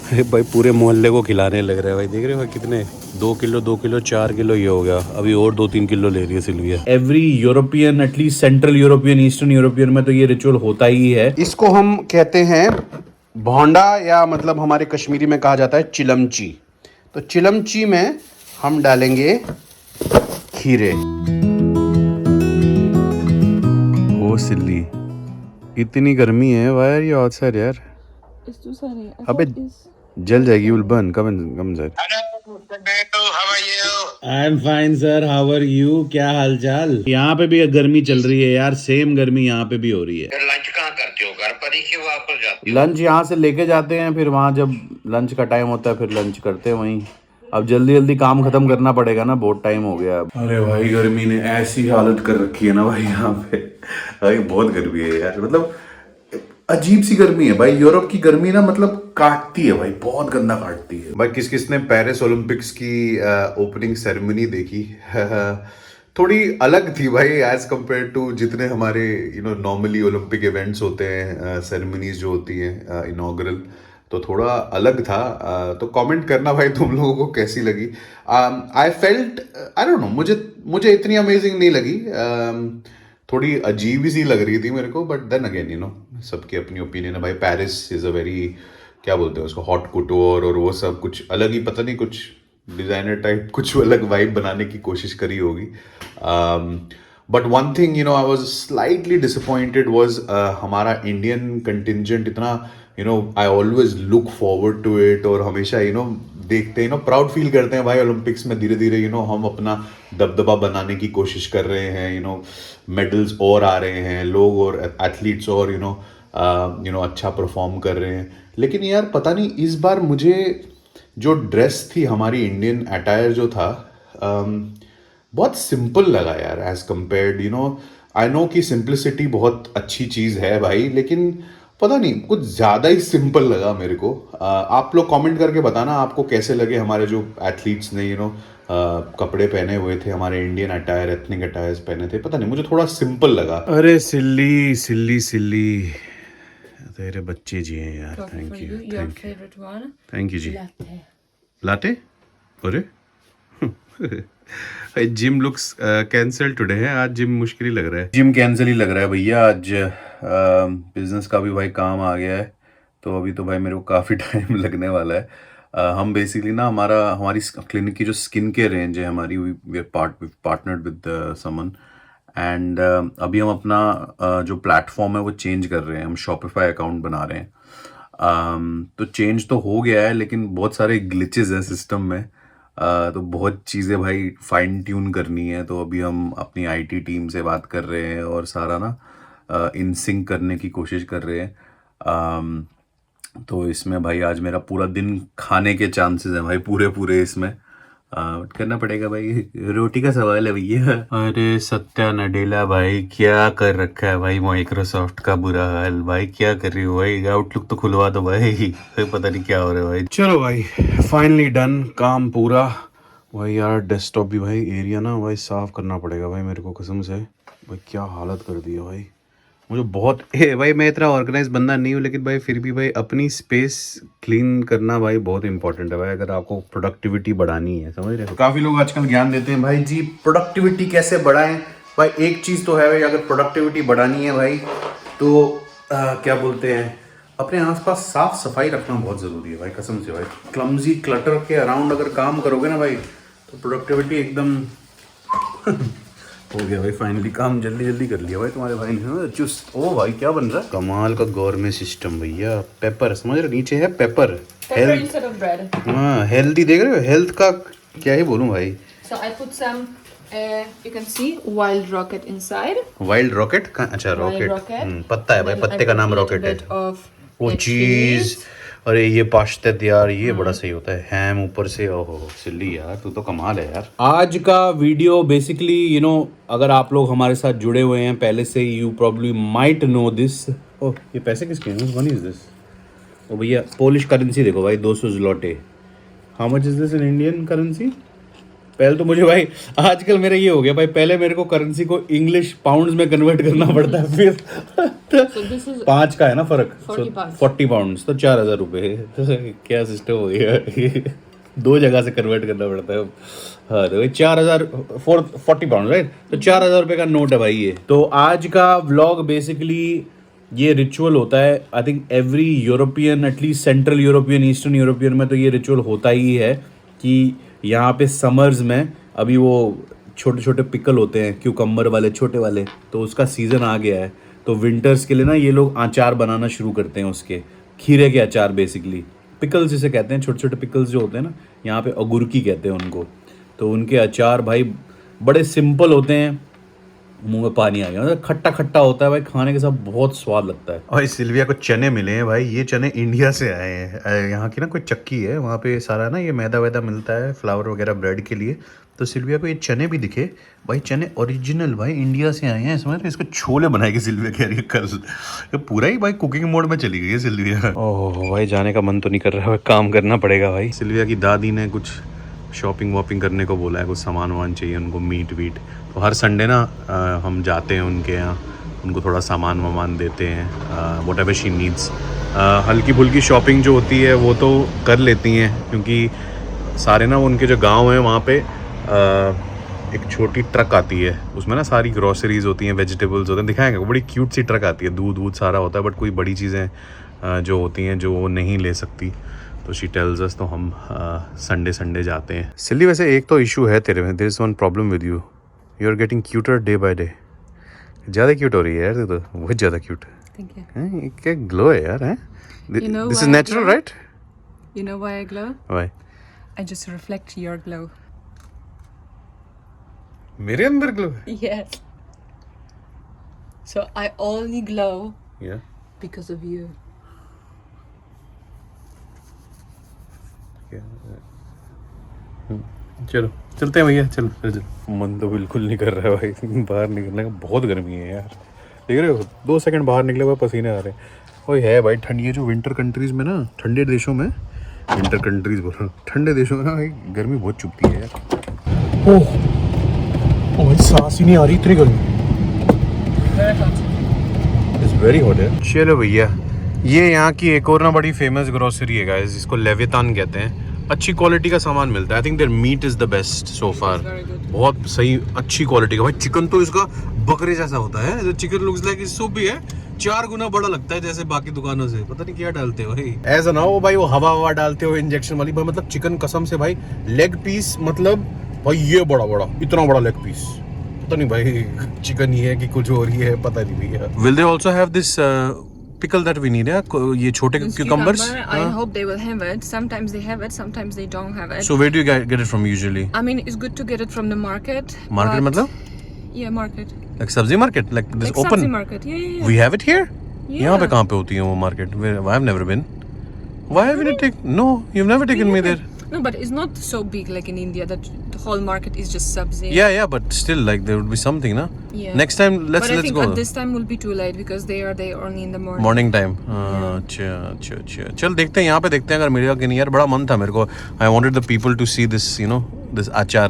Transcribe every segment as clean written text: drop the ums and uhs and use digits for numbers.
अरे भाई पूरे मोहल्ले को खिलाने लग रहा है भाई, देख रहे हो भाई कितने 2 किलो 4 किलो ये हो गया, अभी और 2-3 किलो ले रही है Sylvia. Every European, at least central European, eastern European में तो ये रिचुअल होता ही है। इसको हम कहते हैं भोंडा, या मतलब हमारे कश्मीरी में कहा जाता है चिलमची। तो चिलमची में हम डालेंगे खीरे। ओ सिल्ली, इतनी गर्मी है, वाई आर यू आउटसाइड यार? It's too sunny. I अबे thought it's जल जाएगी, will burn. Come sir. I am fine sir, how are you? क्या हालचाल? यहाँ पे भी गर्मी चल रही है यार, सेम गर्मी यहाँ पे भी हो रही है। लंच कहाँ करते हो, घर पर ही कि वापस जाते हो? लंच यहाँ से लेके जाते हैं, फिर वहाँ जब लंच का टाइम होता है फिर लंच करते हैं वहीं। अब जल्दी जल्दी काम खत्म करना पड़ेगा ना, बहुत टाइम हो गया अब। अरे भाई गर्मी ने ऐसी हालत कर रखी है ना भाई यहाँ पे, भाई बहुत गर्मी है यार, मतलब अजीब सी गर्मी है भाई। यूरोप की गर्मी ना मतलब काटती है भाई, बहुत गंदा काटती है भाई। किस किसने पेरिस ओलंपिक्स की ओपनिंग सेरेमनी देखी? थोड़ी अलग थी भाई एज कंपेयर टू जितने हमारे नॉर्मली ओलंपिक इवेंट्स होते हैं, सेरेमनीज जो होती हैं इनॉग्रल, तो थोड़ा अलग था। तो कमेंट करना भाई तुम लोगों को कैसी लगी। I felt, I don't no, मुझे इतनी अमेजिंग नहीं लगी, थोड़ी अजीब ही सी लग रही थी मेरे को, बट देन अगेन सबकी अपनी ओपिनियन है भाई। पेरिस इज़ अ वेरी, क्या बोलते हैं उसको, हॉट कुटोर और वो सब कुछ अलग ही, पता नहीं कुछ डिज़ाइनर टाइप कुछ अलग वाइब बनाने की कोशिश करी होगी। But one thing I was slightly disappointed was हमारा इंडियन कंटिजेंट इतना I always look forward to it, और हमेशा देखते हैं प्राउड फील करते हैं भाई ओलंपिक्स में। धीरे धीरे हम अपना दबदबा बनाने की कोशिश कर रहे हैं, मेडल्स और आ रहे हैं लोग, और एथलीट्स और अच्छा परफॉर्म कर रहे हैं। लेकिन यार पता नहीं इस बार मुझे जो ड्रेस थी हमारी इंडियन अटायर जो था, बहुत सिंपल लगा यार एज कम्पेयर्ड। आई नो कि सिंप्लिसिटी बहुत अच्छी चीज़ है भाई, लेकिन पता नहीं कुछ ज़्यादा ही सिंपल लगा मेरे को। आप लोग कमेंट करके बताना आपको कैसे लगे हमारे जो एथलीट्स ने कपड़े पहने हुए थे, हमारे इंडियन अटायर, एथनिक अटायर्स पहने थे। पता नहीं मुझे थोड़ा सिंपल लगा। अरे सिल्ली सिल्ली सिल्ली, तेरे बच्चे जी हैं यार। coffee for you. Your favorite one? Thank you जी। Latte. लाते? अरे जिम लुक्स कैंसिल टुडे है, आज जिम मुश्किल ही लग रहा है, जिम कैंसिल ही लग रहा है भैया आज। बिजनेस का भी भाई काम आ गया है, तो अभी तो भाई मेरे को काफ़ी टाइम लगने वाला है। हम बेसिकली ना हमारी क्लिनिक की जो स्किन केयर रेंज है हमारी, वी आर पार्टनर्ड विद समन, एंड अभी हम अपना जो प्लेटफॉर्म है वो चेंज कर रहे हैं, हम शॉपिफाई अकाउंट बना रहे हैं। तो चेंज तो हो गया है, लेकिन बहुत सारे ग्लिचेस हैं सिस्टम में, तो बहुत चीज़ें भाई फाइन ट्यून करनी है। तो अभी हम अपनी आईटी टीम से बात कर रहे हैं और सारा ना इन सिंक करने की कोशिश कर रहे हैं। तो इसमें भाई आज मेरा पूरा दिन खाने के चांसेस हैं भाई, पूरे पूरे इसमें करना पड़ेगा भाई, रोटी का सवाल है भैया। अरे सत्या नडेला भाई क्या कर रखा है भाई माइक्रोसॉफ्ट का, बुरा हाल भाई, क्या कर रही हो भाई? आउटलुक तो खुलवा दो भाई, पता नहीं क्या हो रहा है भाई। चलो भाई फाइनली डन, काम पूरा भाई। यार डेस्कटॉप भी भाई एरिया ना भाई साफ करना पड़ेगा भाई मेरे को, कसम से भाई क्या हालत कर दी है भाई मुझे बहुत। भाई मैं इतना ऑर्गेनाइज बंदा नहीं हूँ, लेकिन भाई फिर भी भाई अपनी स्पेस क्लीन करना भाई बहुत इंपॉर्टेंट है भाई, अगर आपको प्रोडक्टिविटी बढ़ानी है, समझ रहे हो? काफ़ी लोग आजकल ज्ञान देते हैं भाई जी प्रोडक्टिविटी कैसे बढ़ाएं। भाई एक चीज़ तो है भाई, अगर प्रोडक्टिविटी बढ़ानी है भाई तो क्या बोलते हैं, अपने आसपास साफ सफाई रखना बहुत ज़रूरी है भाई, कसम से भाई। क्लमजी क्लटर के अराउंड अगर काम करोगे ना भाई, तो प्रोडक्टिविटी एकदम हो गया भाई। फाइनली काम जल्दी जल्दी कर लिया भाई तुम्हारे भाई ने, चुस्त। ओ भाई क्या बन रहा है, कमाल का गौरमेंट सिस्टम भैया। पेपर समझ रहे, नीचे है paper, Pepper instead of bread. हाँ हेल्दी, देख रहे हो हेल्थ का क्या ही बोलूं भाई। So I put some, you can see wild rocket inside. Wild rocket का, अच्छा Wild रॉकेट, rocket. पत्ता है भाई, Then I पत्ते का put नाम a little रॉकेट है। bit of वो चीज, अरे ये पाश्ता यार, ये बड़ा सही होता है, हैम ऊपर से। ओहो सिल्ली यार तू तो कमाल है यार। आज का वीडियो बेसिकली अगर आप लोग हमारे साथ जुड़े हुए हैं पहले से, you probably might know this. Oh ये पैसे किसके हैं, वन इज दिस? ओ भैया पोलिश करेंसी देखो भाई, 200 zloty. How much is this in Indian currency? पहले तो मुझे भाई आजकल मेरा ये हो गया भाई, पहले मेरे को करेंसी को इंग्लिश पाउंड्स में कन्वर्ट करना पड़ता है, फिर So this is 5 का है ना फर्क, 40 pounds. 40 पाउंड्स तो 4,000 रुपये। क्या सिस्टम हो गया, 2 जगह से कन्वर्ट करना पड़ता है। हाँ तो 40 पाउंड राइट, तो 4,000 रुपये का नोट है भाई ये। तो आज का व्लॉग बेसिकली ये रिचुअल होता है, I think every European, at least central European, eastern European में तो ये रिचुअल होता ही है कि यहाँ पे समर्स में अभी वो छोटे छोटे पिकल होते हैं, क्यूकम्बर वाले छोटे वाले, तो उसका सीज़न आ गया है। तो विंटर्स के लिए ना ये लोग अचार बनाना शुरू करते हैं, उसके खीरे के अचार, बेसिकली पिकल्स जिसे कहते हैं, छोटे छोटे पिकल्स जो होते हैं ना, यहाँ पे अगुरकी कहते हैं उनको। तो उनके अचार भाई बड़े सिंपल होते हैं, मुंह में पानी आ गया, मतलब खट्टा खट्टा होता है भाई, खाने के साथ बहुत स्वाद लगता है। और सिल्विया को चने मिले हैं भाई, ये चने इंडिया से आए हैं। यहाँ की ना कोई चक्की है, वहाँ पे सारा ना ये मैदा वैदा मिलता है, फ्लावर वगैरह ब्रेड के लिए। तो सिल्विया को ये चने भी दिखे भाई, चने ओरिजिनल भाई इंडिया से आए हैं। समझ रहे, इसको छोले बनाएगी सिल्विया कह रही है कल। ये पूरा ही भाई कुकिंग मोड में चली गई है सिल्विया। ओह भाई जाने का मन तो नहीं कर रहा है, काम करना पड़ेगा भाई। सिल्विया की दादी ने कुछ शॉपिंग वॉपिंग करने को बोला है, कुछ सामान वामान चाहिए उनको, मीट वीट। तो हर संडे ना हम जाते हैं उनके यहाँ, उनको थोड़ा सामान वामान देते हैं, वट एवर शी नीड्स। हल्की फुल्की शॉपिंग जो होती है वो तो कर लेती हैं, क्योंकि सारे ना उनके जो गांव हैं वहाँ पे एक छोटी ट्रक आती है, उसमें ना सारी ग्रॉसरीज होती हैं, वेजिटेबल्स होते हैं। दिखाएंगे, बड़ी क्यूट सी ट्रक आती है, दूध वूध सारा होता है, बट कोई बड़ी चीज़ें जो होती हैं जो वो नहीं ले सकती, तो शी टेल्स अस। तो हम संडे जाते हैं। सिल्ली वैसे एक तो इशू है तेरे में, there is one problem with you, you are getting cuter day by day. ज़्यादा क्यूट हो रही है यार तू तो, बहुत ज़्यादा क्यूट Thank you. है। क्या ग्लो है यार, है? You know this is why I natural glow? Right? You know why I glow? Why? I just reflect your glow. मेरे अंदर ग्लो है? Yes. So I only glow या because of you. चलो चलते हैं भैया, चलो चलो। मन तो बिल्कुल नहीं कर रहा है भाई बाहर निकलने का, बहुत गर्मी है यार। देख रहे हो 2 सेकंड बाहर निकले हुए पसीने आ रहे हैं। और है भाई ठंड, ये जो विंटर कंट्रीज में ना, ठंडे देशों में, विंटर कंट्रीज बोल रहा हूँ, ठंडे देशों में ना भाई गर्मी बहुत चुभती है यार। ओह भाई सांस ही नहीं आ रही, इतनी गर्मी। इट्स वेरी हॉट है। चलो भैया, ये यहाँ की एक और ना बड़ी फेमस ग्रोसरी है गाइस, इसको लेवितान कहते हैं। अच्छी क्वालिटी का सामान मिलता है, I think their meat is the best so far. बहुत सही अच्छी क्वालिटी का भाई। चिकन तो इसका बकरे जैसा होता है, जो चिकन लुक्स लाइक सूप भी है, 4 गुना बड़ा लगता है जैसे बाकी दुकानों से। पता नहीं क्या डालते हो भाई, ऐसा ना हो भाई वो हवा डालते हो इंजेक्शन वाली भाई। मतलब चिकन कसम से भाई, लेग पीस मतलब भाई ये बड़ा इतना बड़ा लेग पीस, पता नहीं भाई चिकन ही है कि कुछ और ही है, पता नहीं भैया। Will they also have this pickle that we need, ये छोटे cucumbers? I hope they will have it. Sometimes they have it, sometimes they don't have it. So where do you get it from usually? I mean, it's good to get it from the market. Market but- मतलब? Yeah, market. Like sabzi market? Like this Like open? sabzi market. Yeah. We have it here? Yeah. यहाँ पे कहाँ पे होती है वो market? I've never been. Why haven't you taken? No, you've never taken me there. No, but it's not so big like in India that the whole market is just sabzi. Yeah, but still like there would be something, na? Yeah. Next time let's But I think go. at this time will be too late because they are there only in the morning. Morning time. अच्छा चल देखते हैं, यहाँ पे देखते हैं अगर मिलेगा कि नहीं यार। बड़ा मन था मेरे को, I wanted the people to see this, you know, this achar,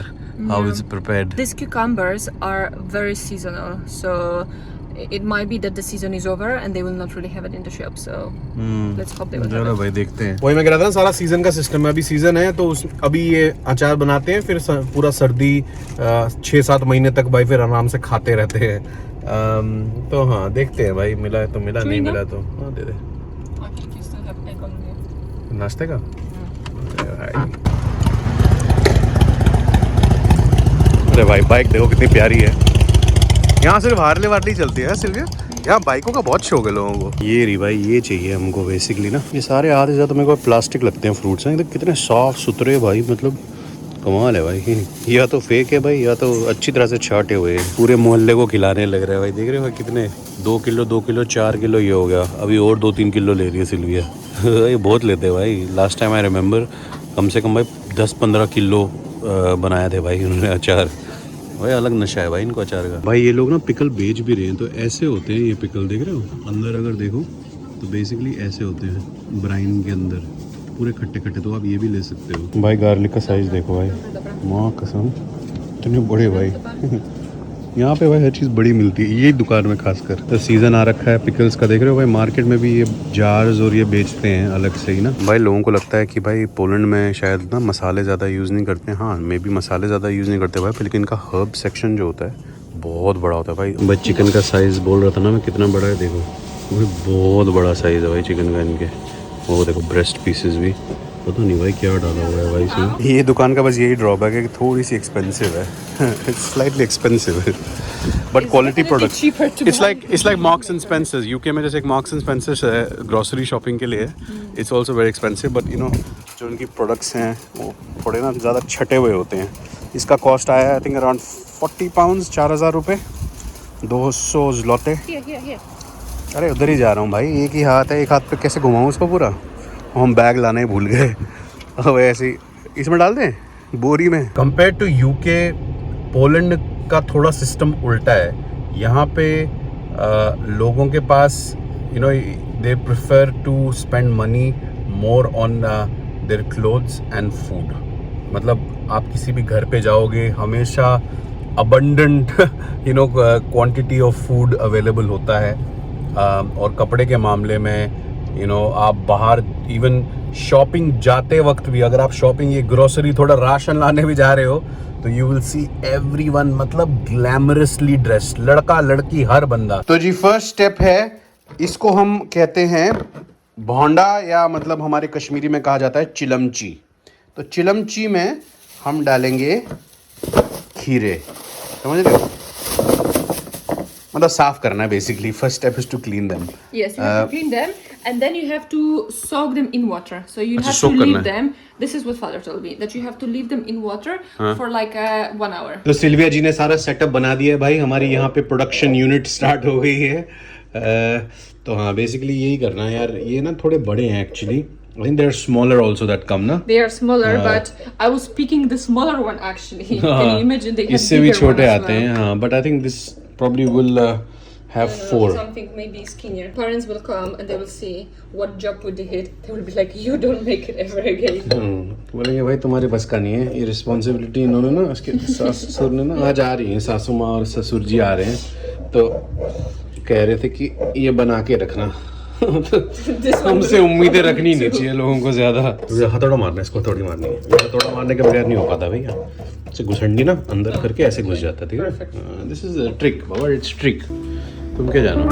how it's prepared. These cucumbers are very seasonal, so it might be that the season is over and they will not really have it in the shop. So let's hope they will have चलो it. भाई देखते हैं। वही मैं कह रहा था ना, सारा सीजन का सिस्टम है। अभी सीजन है तो अभी ये अचार बनाते हैं, फिर पूरा सर्दी 6-7 महीने तक भाई फिर आराम से खाते रहते हैं। तो हाँ देखते हैं भाई, मिला तो मिला, नहीं मिला तो हाँ दे दे। I think you still have egg on there. नाश्ते का अरे भाई बाइक देखो कितनी प्यारी है। यहाँ सिर्फ हार्ले वार्ले चलती है सिल्विया, यहाँ बाइकों का बहुत शौक है लोगों को। ये रही भाई, ये चाहिए हमको बेसिकली ना। ये सारे आधे से ज़्यादा मेरे को प्लास्टिक लगते हैं फ्रूट्स हैं, कितने साफ सुथरे भाई, मतलब कमाल है भाई। या तो फेक है भाई, या तो अच्छी तरह से छाटे हुए हैं। पूरे मोहल्ले को खिलाने लग रहा है भाई। देख रहे हो कितने, 2 किलो 4 किलो ये हो गया। अभी और 2-3 किलो ले रही है सिल्विया। ये बहुत लेते हैं भाई। लास्ट टाइम आई रिमेंबर कम से कम भाई 10-15 किलो बनाए थे भाई उन्होंने अचार। भाई अलग नशा है भाई इनको अचार का। भाई ये लोग ना पिकल बेच भी रहे हैं, तो ऐसे होते हैं ये पिकल, देख रहे हो अंदर अगर देखो तो बेसिकली ऐसे होते हैं ब्राइन के अंदर। पूरे खट्टे खट्टे, तो आप ये भी ले सकते हो भाई। गार्लिक का साइज देखो भाई, माँ कसम इतने बड़े भाई। यहाँ पे भाई हर चीज़ बड़ी मिलती है, यही दुकान में खासकर। तो सीज़न आ रखा है पिकल्स का, देख रहे हो भाई। मार्केट में भी ये जार्स और ये बेचते हैं अलग से ही ना भाई। लोगों को लगता है कि भाई पोलैंड में शायद ना मसाले ज़्यादा यूज़ नहीं करते हैं। हाँ, मे बी मसाले ज़्यादा यूज़ नहीं करते भाई, लेकिन इनका हर्ब सेक्शन जो होता है बहुत बड़ा होता है भाई। भाई चिकन का साइज़ बोल रहा था ना मैं, कितना बड़ा है देखो भाई, बहुत बड़ा साइज़ है भाई चिकन का इनके। वो देखो ब्रेस्ट पीसेस भी, पता नहीं भाई क्या डाला हुआ है भाई इसमें। ये दुकान का बस यही ड्रॉबैक है कि थोड़ी सी एक्सपेंसिव है। इट्स स्लाइटली एक्सपेंसिव है but quality products. It's like marks and Spencer's. UK में जैसे एक मार्क्स एंड स्पेंसर्स है ग्रोसरी शॉपिंग के लिए, it's also very expensive, but you know जो उनकी प्रोडक्ट्स हैं वो थोड़े ना ज़्यादा छटे हुए होते हैं। इसका कॉस्ट आया है आई थिंक अराउंड 40 पाउंड्स, 4000 रुपये, 200 ज़्लोटे। अरे उधर ही जा रहा हूँ भाई, एक ही हाथ है, एक हाथ पे कैसे घुमाऊँ उसको पूरा। हम बैग लाने ही भूल गए। अब ऐसे ही इसमें डाल दें बोरी में। कंपेयर टू यूके, पोलैंड का थोड़ा सिस्टम उल्टा है। यहाँ पे लोगों के पास you know they prefer to spend money more on their clothes and food. मतलब आप किसी भी घर पे जाओगे हमेशा abundant you know quantity of food available होता है। और कपड़े के मामले में यू नो आप बाहर इवन शॉपिंग जाते वक्त भी, अगर आप शॉपिंग ये ग्रोसरी थोड़ा राशन लाने भी जा रहे हो तो यू विल सी एवरीवन मतलब ग्लैमरसली ड्रेस्ड, लड़का लड़की हर बंदा। तो जी फर्स्ट स्टेप है, इसको हम कहते हैं भोंडा, या मतलब हमारे कश्मीरी में कहा जाता है चिलमची। तो चिलमची में हम डालेंगे खीरे, समझ रहे हो, मतलब साफ करना है basically. First step is to clean them. Yes, you have to clean them, and then you have to soak them in water. So you have to soak leave करना है। them. This is what father told me, that you have to leave them in water for like 1 hour. तो Sylvia जी ने सारा setup बना दिया है भाई, हमारी यहाँ पे प्रोडक्शन यूनिट स्टार्ट हो गई है। तो हाँ बेसिकली यही करना है यार। ये ना थोड़े बड़े हैं actually, I think they're smaller also that come ना। They are smaller, but I was picking the smaller one actually. Can you imagine? They have इससे भी bigger छोटे one as आते well. हैं हाँ, but I think this probably will have No, 4. something maybe skinnier. Parents will come and they will see what job we did. They will be like, you don't make it ever again. बोलेंगे भाई तुम्हारे बस का नहीं है ये responsibility. इन्होंने ना उसके सास ससुर ने ना आज आ रही हैं, सासू माँ और ससुर जी आ रहे हैं, तो कह रहे थे कि ये बना के रखना। हमसे उम्मीदें रखनी नहीं चाहिए लोगों को ज्यादा। हथौड़ा मारना है इसको, हथौड़ी मारनी है। हथौड़ा मारने के बगैर नहीं हो पाता भैया। ऐसे घुसंडी ना अंदर करके ऐसे घुस जाता है, ठीक है। This is trick Baba, it's trick, तुम क्या जानो।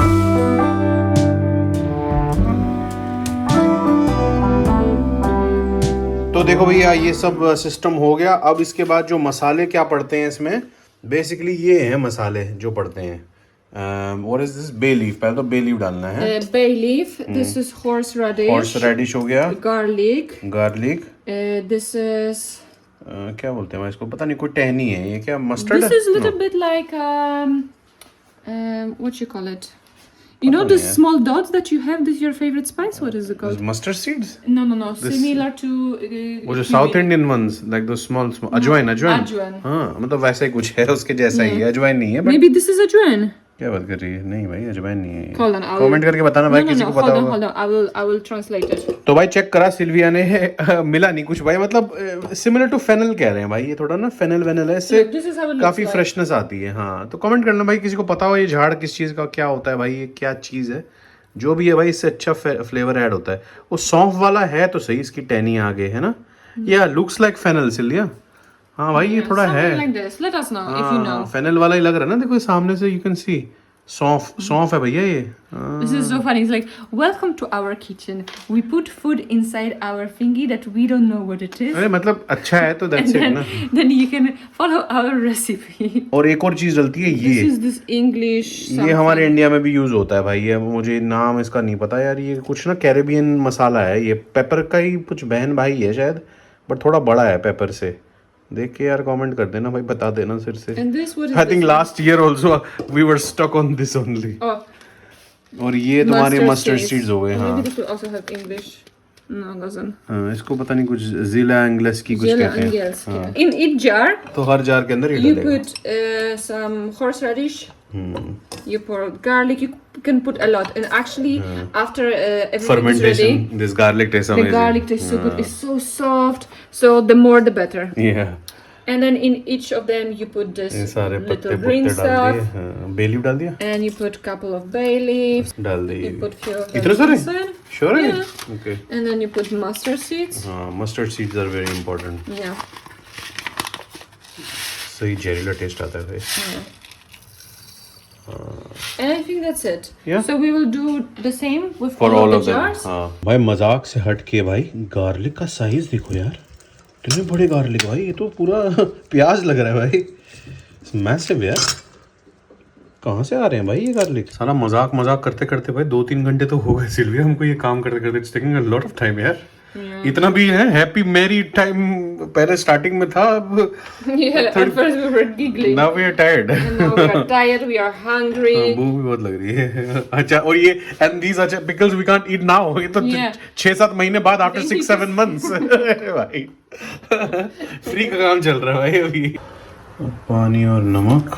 तो देखो भैया ये सब सिस्टम हो गया। अब इसके बाद जो मसाले क्या पड़ते हैं इसमें, बेसिकली ये हैं मसाले जो पड़ते हैं। What is this? Bay leaf, पहले तो bay leaf डालना है। Bay leaf. This is horseradish. Horseradish हो गया। Garlic. Garlic. This is. क्या बोलते हैं मैं इसको, पता नहीं, कोई टहनी है ये, क्या मस्टर्ड है? This is a little bit like what you call it? You know the small dots that you have. This is your favorite spice. What is it called? Mustard seeds? No. Similar to. वो जो South Indian ones, like those small अजवाइन। Ajwain. हाँ मतलब वैसा ही कुछ है, उसके जैसा ही है, अजवाइन नहीं है। But Maybe this is ajwain. क्या बात कर रही है? नहीं भाई अजवाइन नहीं है। Hold on, कमेंट करके बताना भाई, किसी को पता होगा। Hold on. I will translate it. तो भाई चेक करा सिल्विया ने, मिला नहीं कुछ भाई, मतलब सिमिलर टू फेनल कह रहे हैं भाई, ये थोड़ा ना फेनल वेनल है, इससे This is how it looks काफी like. फ्रेशनेस आती है। हाँ तो कमेंट करना भाई, किसी को पता हो ये झाड़ किस चीज का क्या होता है भाई, ये क्या चीज है। जो भी है भाई इससे अच्छा फ्लेवर ऐड होता है। वो सौंफ वाला है तो सही, इसकी टहनी आगे है ना। या लुक्स लाइक फेनल सिल्विया। हाँ भाई ये थोड़ा है Something like this. Let us know if you know. Fennel वाला ही लग रहा है ना, देखो सामने से यू कैन सी सौंफ है भैया ये। This is so funny. It's like, welcome to our kitchen. We put food inside our thingy that we don't know what it is. अरे मतलब अच्छा है तो दैट्स इट ना। Then you can follow our recipe. और एक और चीज डलती है This ये, is this English. ये हमारे इंडिया में भी यूज होता है भाई। ये मुझे नाम इसका नहीं पता यार, ये कुछ ना कैरेबियन मसाला है, ये पेपर का ही कुछ बहन भाई है शायद, बट थोड़ा बड़ा है पेपर से। देख के यार कमेंट कर देना भाई, बता देना सिर से। And this what is I think this? Last year also we were stuck on this only. Oh, और ये तुम्हारे मस्टर्ड seeds. सीड्स हो गए। हाँ Maybe this will also have English. No, it doesn't. हाँ इसको पता नहीं, कुछ जिला इंग्लिश की कुछ Yellow कहते हैं। In each jar, तो हर जार के अंदर ये you डलेगा। put some horseradish, You pour garlic. You can put a lot, and actually, after everything is Fermentation. ready, This garlic tastes the amazing. garlic tastes so good. It's so soft. So the more, the better. Yeah. And then in each of them, you put this ये सारे little पत्ते green पुत्ते डाल दिए. stuff, हाँ, bay leaf डाल दिया. and you put couple of bay leaves. डाल दिए. You put few of them इतने सारे? inside. Sure है? Yeah. Okay. And then you put mustard seeds. हाँ, mustard seeds are very important. Yeah. सही जहरीला टेस्ट आता है भाई. And I think that's it. Yeah. So we will do the same with For all the of them. jars. हाँ. भाई मजाक से हट के भाई गार्लिक का साइज देखो यार. कितने बड़े गार्लिक भाई. ये तो पूरा प्याज लग रहा है भाई. मैसिव यार. कहाँ से आ रहे हैं भाई ये गार्लिक. सारा मजाक करते करते भाई 2-3 घंटे तो हो गए सिल्विया हमको ये काम करते करते. It's taking a lot of time यार. इतना भी है हैप्पी मैरी टाइम पहले स्टार्टिंग में था. अब Yeah, at first we were giggling. Now we are tired. And now we are tired, we are hungry. भूख भी बहुत लग रही है. अच्छा और ये एंड दीस अच्छा pickles we can't eat now. ये तो Yeah. 6-7 महीने बाद आफ्टर 6-7 मंथ्स. भाई फ्री का काम चल रहा है भाई अभी. पानी और नमक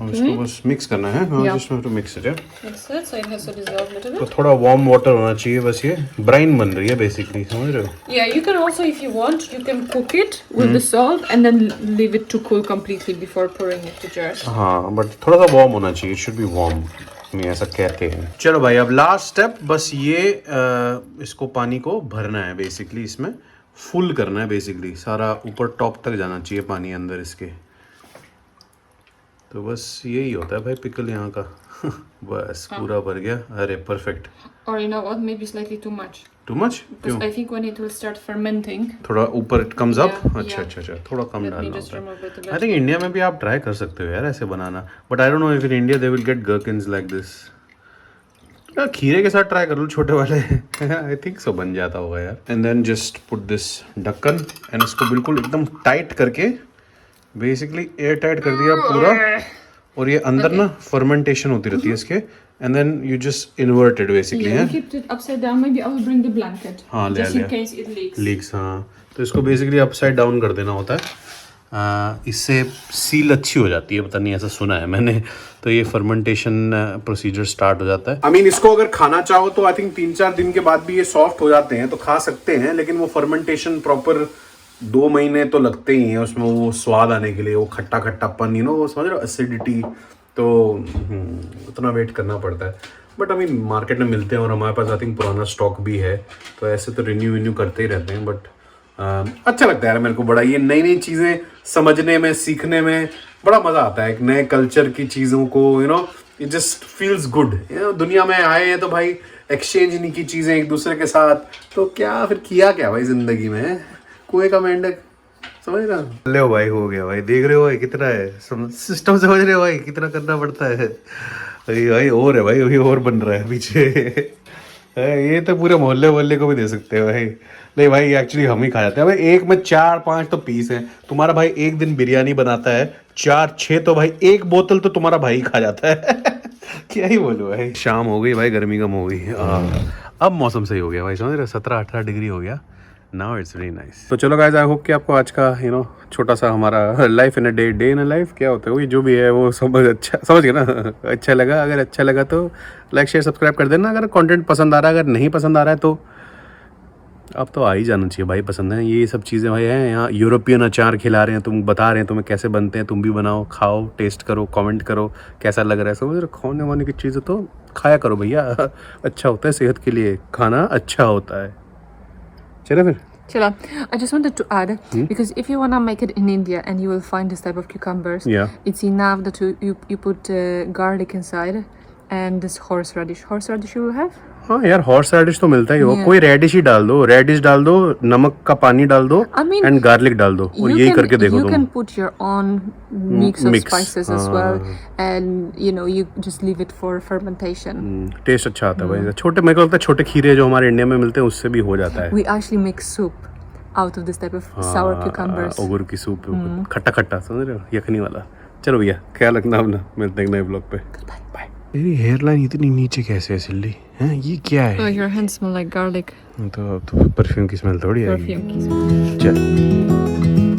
और इसको बस मिक्स करना है. हाँ Yeah. Just to mix it. That's it, so it has to dissolve a little तो bit. थोड़ा वार्म वाटर होना चाहिए बस. ये ब्राइन बन रही है बेसिकली. समझ रहे हो. Yeah, you can also, if you want, you can cook it with the salt and then leave it to cool completely before pouring it to jars. हाँ बट थोड़ा सा वार्म होना चाहिए. It should be warm. नहीं ऐसा कहते हैं. चलो भाई अब लास्ट स्टेप बस ये इसको पानी को भरना है बेसिकली. इसमें फुल करना है बेसिकली. सारा ऊपर टॉप तक जाना चाहिए पानी अंदर इसके. तो बस यही होता है भाई पिकल यहाँ का. बस पूरा भर गया. अरे perfect. Or you know what, maybe slightly too much. Too much Because क्यों. I think when it will start fermenting, थोड़ा ऊपर इट कम्स अप. Yeah, अच्छा yeah. अच्छा अच्छा थोड़ा कम let me डालना just होता है. remove it a bit. I think India में भी आप ट्राई कर सकते हो यार ऐसे बनाना. But I don't know if in India they will get gherkins like this. खीरे के साथ ट्राई कर लो छोटे वाले. आई थिंक सो बन जाता होगा यार. And then just put this ढक्कन एंड इसको बिल्कुल एकदम टाइट करके बेसिकली एयर टाइट कर दिया पूरा. और ये अंदर ना फर्मेंटेशन होती रहती है इसके. And then you just inverted basically. yeah, we keep it upside down. Maybe I will bring the blanket. हाँ ले just in लिया. case it leaks. लीक्स. हाँ तो इसको बेसिकली अपसाइड डाउन कर देना होता है. इससे सील अच्छी हो जाती है. पता नहीं ऐसा सुना है मैंने. तो ये फर्मेंटेशन प्रोसीजर स्टार्ट हो जाता है. आई मीन इसको अगर खाना चाहो तो आई थिंक 3-4 दिन के बाद भी ये सॉफ्ट हो जाते हैं तो खा सकते हैं. लेकिन वो फर्मेंटेशन प्रॉपर 2 महीने तो लगते ही हैं उसमें वो स्वाद आने के लिए. वो खट्टा खट्टापन यू नो वो समझ रहे हो एसिडिटी. तो उतना वेट करना पड़ता है. बट आई मीन मार्केट में मिलते हैं और हमारे पास आई थिंक पुराना स्टॉक भी है. तो ऐसे तो रिन्यू करते ही रहते हैं. बट अच्छा लगता है यार मेरे को बड़ा. ये नई नई चीज़ें समझने में सीखने में बड़ा मज़ा आता है. एक नए कल्चर की चीज़ों को you know it just feels good. दुनिया में आए हैं तो भाई एक्सचेंज नहीं की चीज़ें एक दूसरे के साथ. तो क्या फिर किया क्या भाई ज़िंदगी में. कुएं का मेंढक समझ रहा. ले भाई हो गया भाई. देख रहे हो भाई कितना है सिस्टम. समझ रहे हो भाई कितना करना पड़ता है. भाई और है भाई अभी और बन रहा है पीछे. ये तो पूरे मोहल्ले को भी दे सकते हैं भाई. नहीं भाई एक्चुअली हम ही खा जाते हैं भाई. एक में 4-5 तो पीस हैं. तुम्हारा भाई एक दिन बिरयानी बनाता है 4-6 तो भाई एक बोतल तो तुम्हारा भाई खा जाता है. क्या ही बोलो भाई. शाम हो गई भाई. गर्मी कम हो गई. अब मौसम सही हो गया भाई. समझ रहे 17-18 डिग्री हो गया. Now it's very nice. तो चलो गाइस आई होप कि आपको आज का यू नो छोटा सा हमारा life in a day in a life क्या होता है वो जो भी है वो समझ गए ना. अच्छा लगा. अगर अच्छा लगा तो लाइक शेयर सब्सक्राइब कर देना. अगर कंटेंट पसंद आ रहा है अगर नहीं पसंद आ रहा है तो अब तो आ ही जाना चाहिए भाई. पसंद है ये सब चीज़ें भाई हैं. यहाँ यूरोपियन अचार खिला रहे हैं. तुम बता रहे हैं तुम्हें कैसे बनते हैं. तुम भी बनाओ खाओ टेस्ट करो कमेंट करो कैसा लग रहा है. समझ रहे खाने वाने की चीज़ें तो खाया करो भैया. अच्छा होता है सेहत के लिए. खाना अच्छा होता है. चलो फिर. Chila, I just wanted to add because if you wanna make it in India and you will find this type of cucumbers, Yeah. it's enough that you put garlic inside and this horseradish. Horseradish you will have? हाँ यार horse reddish तो मिलता ही हो. Yeah. कोई reddish ही डाल दो. Reddish डाल दो नमक का पानी डाल दो I mean, एंड गार्लिक डाल दो. और यही करके देखो you तुम. can put your own mix of Mix, spices as well, and you know you just leave it for fermentation. Taste अच्छा आता है भाई. छोटे मेरे को लगता है छोटे खीरे जो हमारे इंडिया में मिलते हैं उससे भी हो जाता है. We actually make soup out of this type of sour cucumbers. ओगुर की सूप खट्टा खट्टा समझ रहे हो यखनी वाला. चलो भैया ख्याल रखना अपना. मिलते हैं नए ब्लॉग पे. बाय. मेरी हेयर लाइन इतनी नीचे कैसे है सिल्ली हैं. ये क्या है. Oh, your hands smell like garlic. तो परफ्यूम की स्मेल थोड़ी है. Perfume. चल.